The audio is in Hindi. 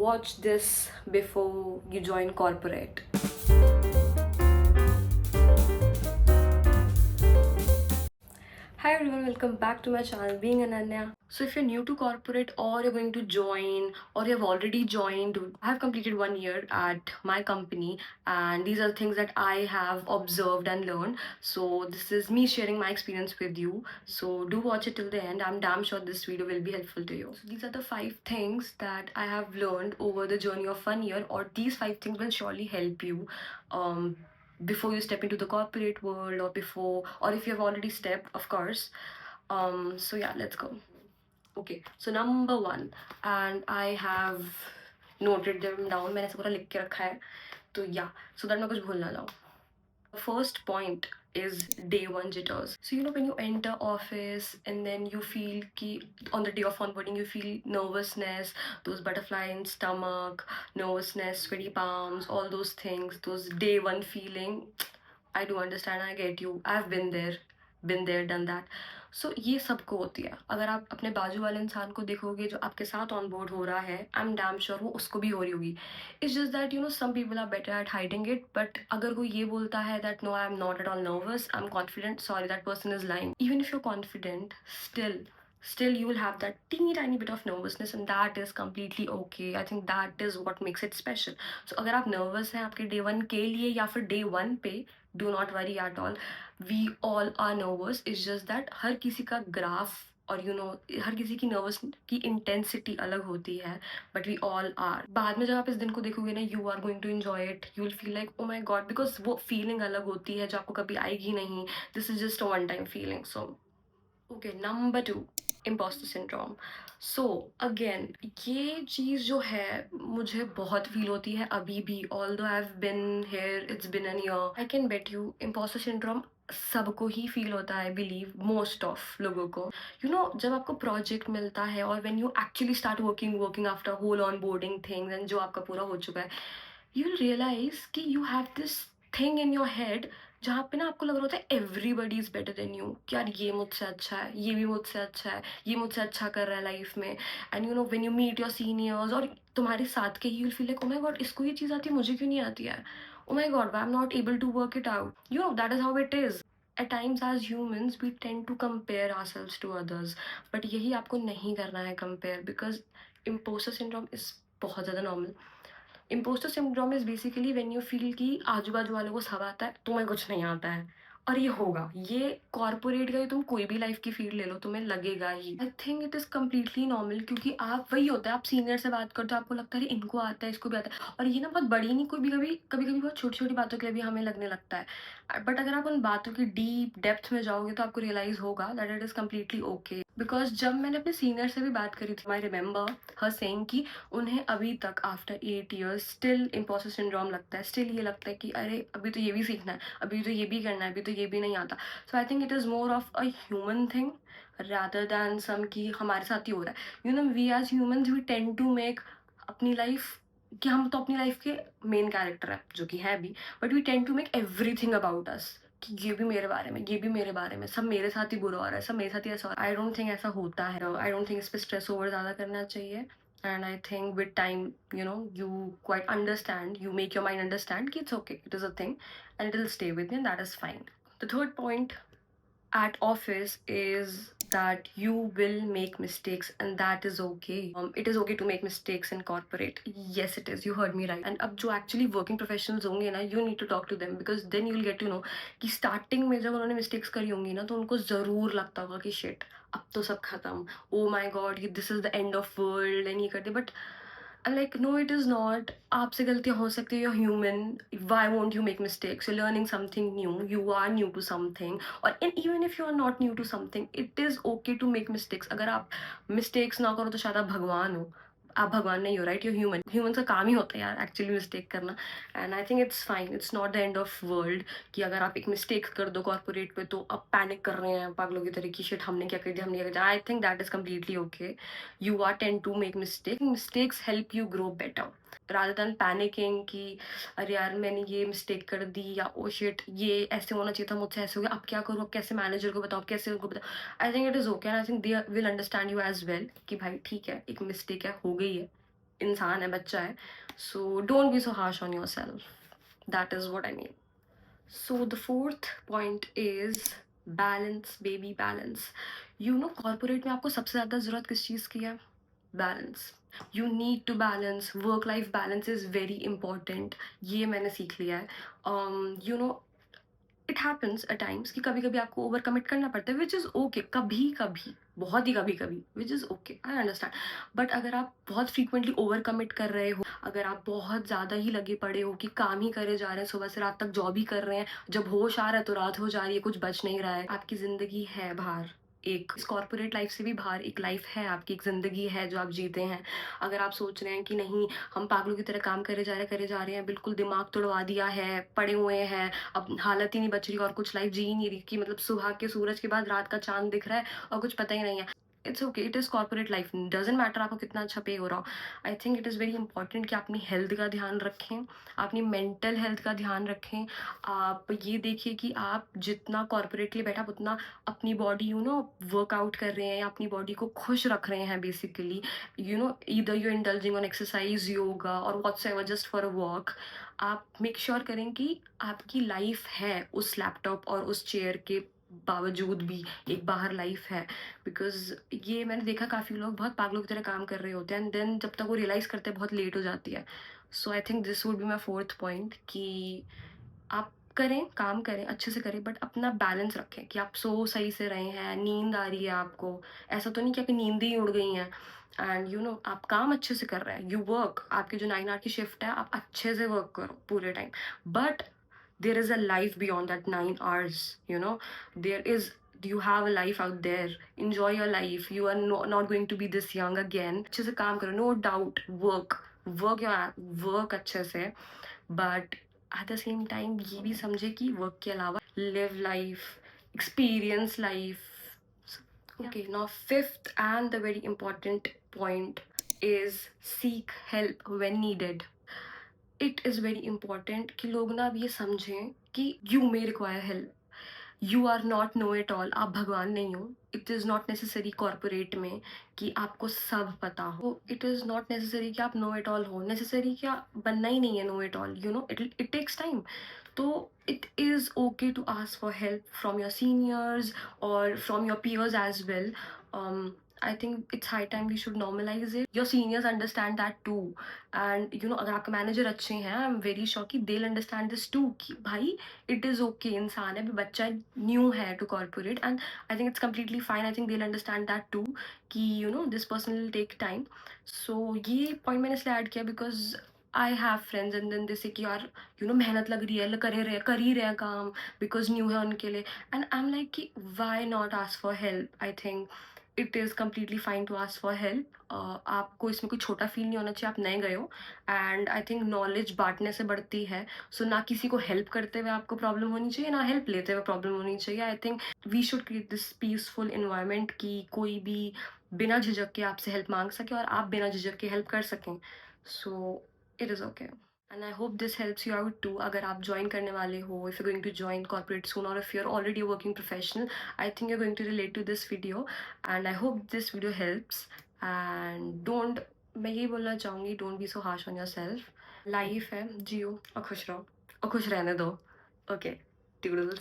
watch this before you join corporate. Hi everyone, welcome back to my channel Being Ananya. So if you're new to corporate or you're going to join or you have already joined, I have completed 1 year at my company and these are things that I have observed and learned. So this is me sharing my experience with you. So do watch it till the end. I'm damn sure this video will be helpful to you. So these are the 5 things that I have learned over the journey of 1 year, or these 5 things will surely help you um, before you step into the corporate world, or if you have already stepped, of course. So yeah, let's go. Okay, so number 1, and I have noted them down. मैंने ऐसे पूरा लिख के रखा है, तो yeah, so that मैं कुछ भूल ना जाऊँ. The first point is day one jitters. So when you enter office and then you feel ki on the day of onboarding you feel nervousness, those butterfly in stomach, nervousness, sweaty palms, all those things, those day one feeling. I do understand, I get you. I've been there, done that. सो ये सबको होती है. अगर आप अपने बाजू वाले इंसान को देखोगे जो आपके साथ ऑन बोर्ड हो रहा है, आई एम डैम श्योर वो उसको भी हो रही होगी. It's just that some people are better at hiding it. But अगर कोई ये बोलता है that no I am not at all nervous, I am confident, sorry, that person is lying. Even if you confident, still you will have that teeny tiny bit of nervousness, and that is completely okay. I think that is what makes it special. So अगर आप nervous हैं आपके day one के लिए या फिर day one पे, do not worry at all. We all are nervous. It's just that हर किसी का ग्राफ और हर किसी की नर्वस की इंटेंसिटी अलग होती है, बट वी ऑल आर. बाद में जब आप इस दिन को देखोगे ना, you are going to enjoy it. You will feel like oh my God, because वो फीलिंग अलग होती है जो आपको कभी आएगी नहीं. This is just a one time feeling. So okay, number 2, imposter syndrome. So again ये चीज़ जो है मुझे बहुत फील होती है अभी भी. Although I have been here, it's been an year, I can bet you imposter syndrome सबको ही फील होता है. बिलीव मोस्ट ऑफ लोगों को. जब आपको प्रोजेक्ट मिलता है और when you actually start working after whole onboarding things and जो आपका पूरा हो चुका है, यू विल रियलाइज कि you have this thing in your head जहाँ पे ना आपको लग रहा होता है everybody is better than you. कि यार ये मुझसे अच्छा है, ये भी मुझसे अच्छा है, ये मुझसे अच्छा कर रहा है लाइफ में. And when you meet your seniors और तुम्हारे साथ के, you will feel like oh my God, इसको ये चीज़ आती है, मुझे क्यों नहीं आती है. Oh my God, I am not able to work it out. That is how it is. At times as humans we tend to compare ourselves to others, but यही आपको नहीं करना है compare, because imposter syndrome is बहुत ज़्यादा normal. Imposter syndrome is basically when you feel कि आजू बाजू वालों को सब आता है, तुम्हें कुछ नहीं आता है. और ये होगा, ये कॉर्पोरेट का ही तुम कोई भी लाइफ की फील्ड ले लो, तुम्हें लगेगा ही. I think it is completely normal, क्योंकि आप वही होता है, आप सीनियर से बात करते हो, आपको लगता है इनको आता है, इसको भी आता है. और ये ना बहुत बड़ी नहीं, कोई भी कभी कभी बहुत छोटी छोटी बातों के लिए भी हमें लगने लगता है. बट अगर आप उन बातों की डीप डेप्थ में जाओगे तो आपको रियलाइज होगा that it is completely okay. Because जब मैंने अपने सीनियर से भी बात करी थी, आई रिमेंबर हर सेइंग कि उन्हें अभी तक after 8 years still imposter syndrome लगता है. स्टिल ये लगता है कि अरे अभी तो ये भी सीखना है, अभी तो ये भी करना है, अभी तो ये भी नहीं आता. So I think it is more of a human thing rather than some कि हमारे साथ ही हो रहा है. We as humans we tend to make अपनी लाइफ, कि हम तो अपनी लाइफ के मेन कैरेक्टर है, जो कि है भी, but we tend to make everything about us. कि ये भी मेरे बारे में, ये भी मेरे बारे में, सब मेरे साथ ही बुरा हो रहा है, सब मेरे साथ ही ऐसा हो रहा है. आई डोंट थिंक ऐसा होता है. आई डोंट थिंक इस पर स्ट्रेस ओवर ज़्यादा करना चाहिए. And I think with time, you quite understand, you make your mind understand कि it's okay, it is a thing and it will stay with me, and that is fine. The third point at office is that you will make mistakes, and that is okay. It is okay to make mistakes in corporate. Yes, it is. You heard me right. And अब जो actually working professionals होंगे ना, you need to talk to them, because then you will get to know कि starting में जब उन्होंने mistakes करी होंगी ना, तो उनको ज़रूर लगता होगा कि shit, अब तो सब खत्म. Oh my god, this is the end of world, and ये करते. But I'm like, no, it is not. आपसे गलतियाँ हो सकती है, you're human. Why won't you make mistakes? You're learning something new. You are new to something. और even if you are not new to something, it is okay to make mistakes. अगर आप mistakes ना करो तो शायद आप भगवान हो. आप भगवान नहीं हो, राइट? You human. ह्यूमन का काम ही होता है यार एक्चुअली मिस्टेक करना. And I think it's fine, it's not the end of world कि अगर आप एक मिस्टेक कर दो कॉर्पोरेट पे तो आप पैनिक कर रहे हैं पागलों की तरह की, शिट हमने क्या कर दिया, हमने क्या कर दिया. I think that is completely okay. You are tend to make mistakes help you grow better rather than panicking कि अरे यार मैंने ये मिस्टेक कर दी, या ओ शिट ये ऐसे होना चाहिए था, मुझसे ऐसे हो गया, अब क्या करूँ, अब कैसे मैनेजर को बताऊँ, कैसे उनको बताऊँ. I think it is okay, and I think they will understand you as well कि भाई ठीक है, एक मिस्टेक है, हो गई है, इंसान है, बच्चा है, so don't be so harsh on yourself, that is what I mean. So the fourth point is balance baby, balance. You know corporate में आपको सबसे ज़्यादा ज़रूरत किस चीज़ की है? Balance. You need to balance, work life balance is very important, ये मैंने सीख लिया है। You know it happens at times कि कभी कभी आपको ओवर कमिट करना पड़ता है, विच इज़ ओके, कभी कभी, बहुत ही कभी कभी, which is okay, I understand. But अगर आप बहुत फ्रीक्वेंटली ओवर कमिट कर रहे हो, अगर आप बहुत ज़्यादा ही लगे पड़े हो कि काम ही करे जा रहे हैं, सुबह से रात तक जॉब ही कर रहे हैं, जब होश आ रहा है तो रात हो जा रही है, कुछ बच नहीं रहा है, आपकी ज़िंदगी है बाहर, एक इस कॉर्पोरेट लाइफ से भी बाहर एक लाइफ है आपकी, एक ज़िंदगी है जो आप जीते हैं। अगर आप सोच रहे हैं कि नहीं, हम पागलों की तरह काम करे जा रहे हैं, बिल्कुल दिमाग तोड़वा दिया है, पड़े हुए हैं, अब हालत ही नहीं बच रही और कुछ लाइफ जी ही नहीं रही, कि मतलब सुबह के सूरज के बाद रात का चांद दिख रहा है और कुछ पता ही नहीं है, it's okay, it is corporate life, doesn't matter आपको कितना अच्छा पे हो रहा हो। आई think it is very important कि आप अपनी हेल्थ का ध्यान रखें, अपनी मेंटल हेल्थ का ध्यान रखें। आप ये देखिए कि आप जितना कॉर्पोरेटली बैठा, आप उतना अपनी बॉडी वर्कआउट कर रहे हैं या अपनी बॉडी को खुश रख रहे हैं basically. Either you indulging on exercise, yoga और whatsoever, just for a walk. आप मेक श्योर करें कि आपकी लाइफ है उस लैपटॉप और उस चेयर के बावजूद भी, एक बाहर लाइफ है। बिकॉज ये मैंने देखा, काफ़ी लोग बहुत पागलों की तरह काम कर रहे होते हैं एंड देन जब तक वो रियलाइज़ करते हैं बहुत लेट हो जाती है। So I think this would be my fourth point कि आप करें, काम करें, अच्छे से करें, बट अपना बैलेंस रखें कि आप सो सही से रहे हैं, नींद आ रही है आपको, ऐसा तो नहीं कि आपकी नींद ही उड़ गई हैं, एंड आप काम अच्छे से कर रहे हैं, यू वर्क, आपकी जो 9 आवर की शिफ्ट है आप अच्छे से वर्क करो पूरे time, but there is a life beyond that 9 hours, there is, you have a life out there, enjoy your life, you are not going to be this young again, अच्छे से काम करो, no doubt, work your work अच्छे से, but at the same time ये भी समझे कि वर्क के अलावा live life, experience life. Okay, now fifth and the very important point is seek help when needed. It is very important कि लोग ना अब ये समझें कि you may require help, you are not know it all, आप भगवान नहीं हो। It is not necessary corporate में कि आपको सब पता हो, इट इज़ नॉट नेसेसरी कि आप नो इट ऑल हो, नेसेसरी क्या बनना ही नहीं है know it all, it takes time. तो it is okay to ask for help from your seniors और from your peers as well. I think it's high time we should normalize it. Your seniors understand that too. And अगर आपके मैनेजर अच्छे हैं, आई एम वेरी श्योर कि they'll understand this too, कि भाई इट इज़ ओके, इंसान है, अभी बच्चा न्यू है to corporate, and I think it's completely fine, I think they'll understand that too, कि this person will take time. So ये पॉइंट मैंने इसलिए ऐड किया because I have friends and then जैसे कि यार मेहनत लग रही है, कर ही रहे हैं काम, बिकॉज न्यू है उनके लिए, एंड आई एम लाइक कि why not ask for help. I think it is completely fine to ask for help. आपको इसमें कोई छोटा फील नहीं होना चाहिए, आप नए गए हो, एंड आई थिंक नॉलेज बांटने से बढ़ती है। सो ना किसी को हेल्प करते हुए आपको प्रॉब्लम होनी चाहिए, ना हेल्प लेते हुए प्रॉब्लम होनी चाहिए। I think we should create this peaceful environment कि कोई भी बिना झिझक के आपसे हेल्प मांग सके और आप बिना झिझक के हेल्प कर सकें। So it is okay, and I hope this helps you out too. अगर आप ज्वाइन करने वाले हो, if you going to join corporate soon, और if you are already working professional, I think you are going to relate to this video, and I hope this video helps. And don't, मैं यही बोलना चाहूँगी, don't be so harsh on yourself. Life है, जियो और खुश रहो और खुश रहने दो। Okay, toodles.